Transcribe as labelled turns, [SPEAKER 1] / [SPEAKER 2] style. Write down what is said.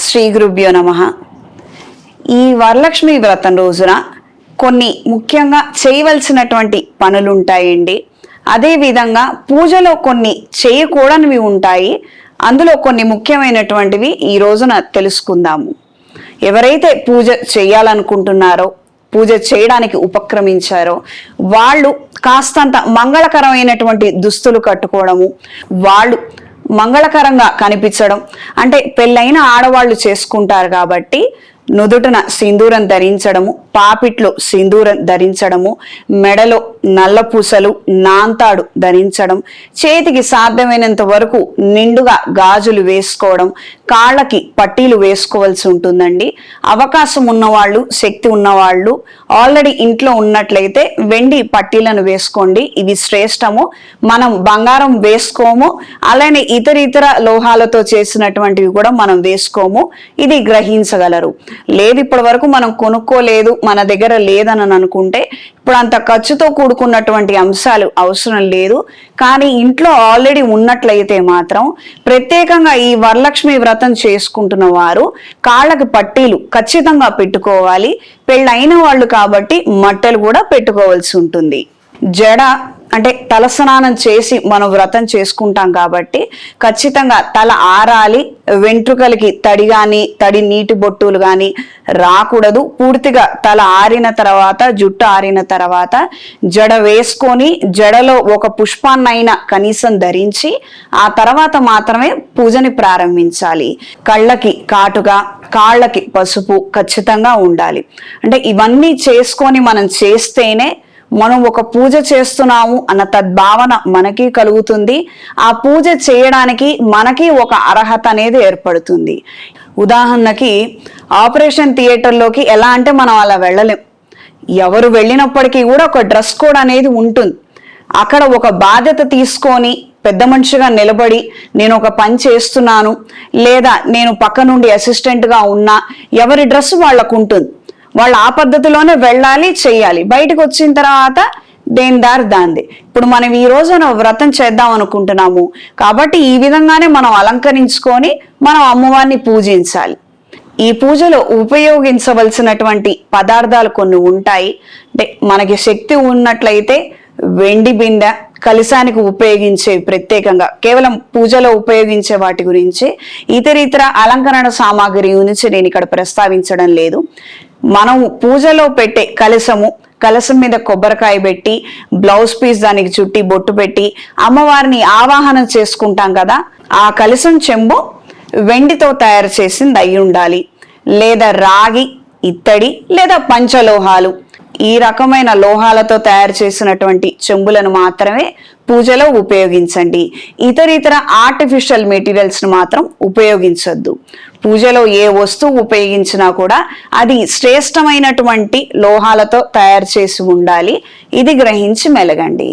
[SPEAKER 1] శ్రీ గురుభ్యో నమః. ఈ వరలక్ష్మి వ్రతం రోజున కొన్ని ముఖ్యంగా చేయవలసినటువంటి పనులు ఉంటాయండి. అదేవిధంగా పూజలో కొన్ని చేయకూడనివి ఉంటాయి. అందులో కొన్ని ముఖ్యమైనటువంటివి ఈ రోజున తెలుసుకుందాము. ఎవరైతే పూజ చేయాలనుకుంటున్నారో, పూజ చేయడానికి ఉపక్రమించారో వాళ్ళు కాస్తంత మంగళకరమైనటువంటి దుస్తులు కట్టుకోవడము, వాళ్ళు మంగళకరంగా కనిపించడం, అంటే పెళ్ళైన ఆడవాళ్ళు చేసుకుంటారు కాబట్టి నుదుటన సింధూరం ధరించడము, పాపిట్లో సింధూరం ధరించడము, మెడలో నల్ల పూసలు నాంతాడు ధరించడం, చేతికి సాధ్యమైనంత వరకు నిండుగా గాజులు వేసుకోవడం, కాళ్ళకి పట్టీలు వేసుకోవాల్సి ఉంటుందండి. అవకాశం ఉన్నవాళ్ళు, శక్తి ఉన్నవాళ్ళు ఆల్రెడీ ఇంట్లో ఉన్నట్లయితే వెండి పట్టీలను వేసుకోండి, ఇవి శ్రేష్టము. మనం బంగారం వేసుకోము, అలానే ఇతర లోహాలతో చేసినటువంటివి కూడా మనం వేసుకోము, ఇది గ్రహించగలరు. లేదు ఇప్పటి వరకు మనం కొనుక్కోలేదు, మన దగ్గర లేదని అనుకుంటే ఇప్పుడు అంత ఖర్చుతో కూడుకున్నటువంటి అంశాలు అవసరం లేదు. కానీ ఇంట్లో ఆల్రెడీ ఉన్నట్లయితే మాత్రం ప్రత్యేకంగా ఈ వరలక్ష్మి వ్రతం చేసుకుంటున్న వారు కాళ్ళకి పట్టీలు ఖచ్చితంగా పెట్టుకోవాలి. పెళ్ళైన వాళ్ళు కాబట్టి మట్టలు కూడా పెట్టుకోవాల్సి ఉంటుంది. జడ అంటే తలస్నానం చేసి మనం వ్రతం చేసుకుంటాం కాబట్టి ఖచ్చితంగా తల ఆరాలి. వెంట్రుకలకి తడి నీటి బొట్టులు కానీ రాకూడదు. పూర్తిగా తల ఆరిన తర్వాత, జుట్టు ఆరిన తర్వాత జడ వేసుకొని జడలో ఒక పుష్పాన్నైనా కనీసం ధరించి ఆ తర్వాత మాత్రమే పూజని ప్రారంభించాలి. కళ్ళకి కాటుగా, కాళ్ళకి పసుపు ఖచ్చితంగా ఉండాలి. అంటే ఇవన్నీ చేసుకొని మనం చేస్తేనే మనం ఒక పూజ చేస్తున్నాము అన్న తద్భావన మనకి కలుగుతుంది. ఆ పూజ చేయడానికి మనకి ఒక అర్హత అనేది ఏర్పడుతుంది. ఉదాహరణకి ఆపరేషన్ థియేటర్లోకి ఎలా అంటే మనం అలా వెళ్ళలేం. ఎవరు వెళ్ళినప్పటికీ కూడా ఒక డ్రెస్ కోడ్ అనేది ఉంటుంది. అక్కడ ఒక బాధ్యత తీసుకొని పెద్ద మనిషిగా నిలబడి నేను ఒక పని చేస్తున్నాను, లేదా నేను పక్క నుండి అసిస్టెంట్గా ఉన్నా, ఎవరి డ్రెస్ వాళ్ళకు ఉంటుంది. వాళ్ళు ఆ పద్ధతిలోనే వెళ్ళాలి, చెయ్యాలి. బయటకు వచ్చిన తర్వాత దేని దారి దాంది. ఇప్పుడు మనం ఈ రోజున వ్రతం చేద్దాం అనుకుంటున్నాము కాబట్టి ఈ విధంగానే మనం అలంకరించుకొని మనం అమ్మవారిని పూజించాలి. ఈ పూజలో ఉపయోగించవలసినటువంటి పదార్థాలు కొన్ని ఉంటాయి. అంటే మనకి శక్తి ఉన్నట్లయితే వెండి బిందె, కలశానికి ఉపయోగించే ప్రత్యేకంగా కేవలం పూజలో ఉపయోగించే వాటి గురించి, ఇతర అలంకరణ సామాగ్రి గురించి నేను ఇక్కడ ప్రస్తావించడం లేదు. మనం పూజలో పెట్టే కలశం మీద కొబ్బరికాయ పెట్టి, బ్లౌజ్ పీస్ దానికి చుట్టి బొట్టు పెట్టి అమ్మవారిని ఆవాహనం చేసుకుంటాం కదా, ఆ కలశం చెంబు వెండితో తయారు చేసింది అయి ఉండాలి, లేదా రాగి, ఇత్తడి లేదా పంచలోహాలు, ఈ రకమైన లోహాలతో తయారు చేసినటువంటి చెంబులను మాత్రమే పూజలో ఉపయోగించండి. ఇతర ఆర్టిఫిషియల్ మెటీరియల్స్ ను మాత్రం ఉపయోగించొద్దు. పూజలో ఏ వస్తువు ఉపయోగించినా కూడా అది శ్రేష్టమైనటువంటి లోహాలతో తయారు చేసి ఉండాలి. ఇది గ్రహించి మెలగండి.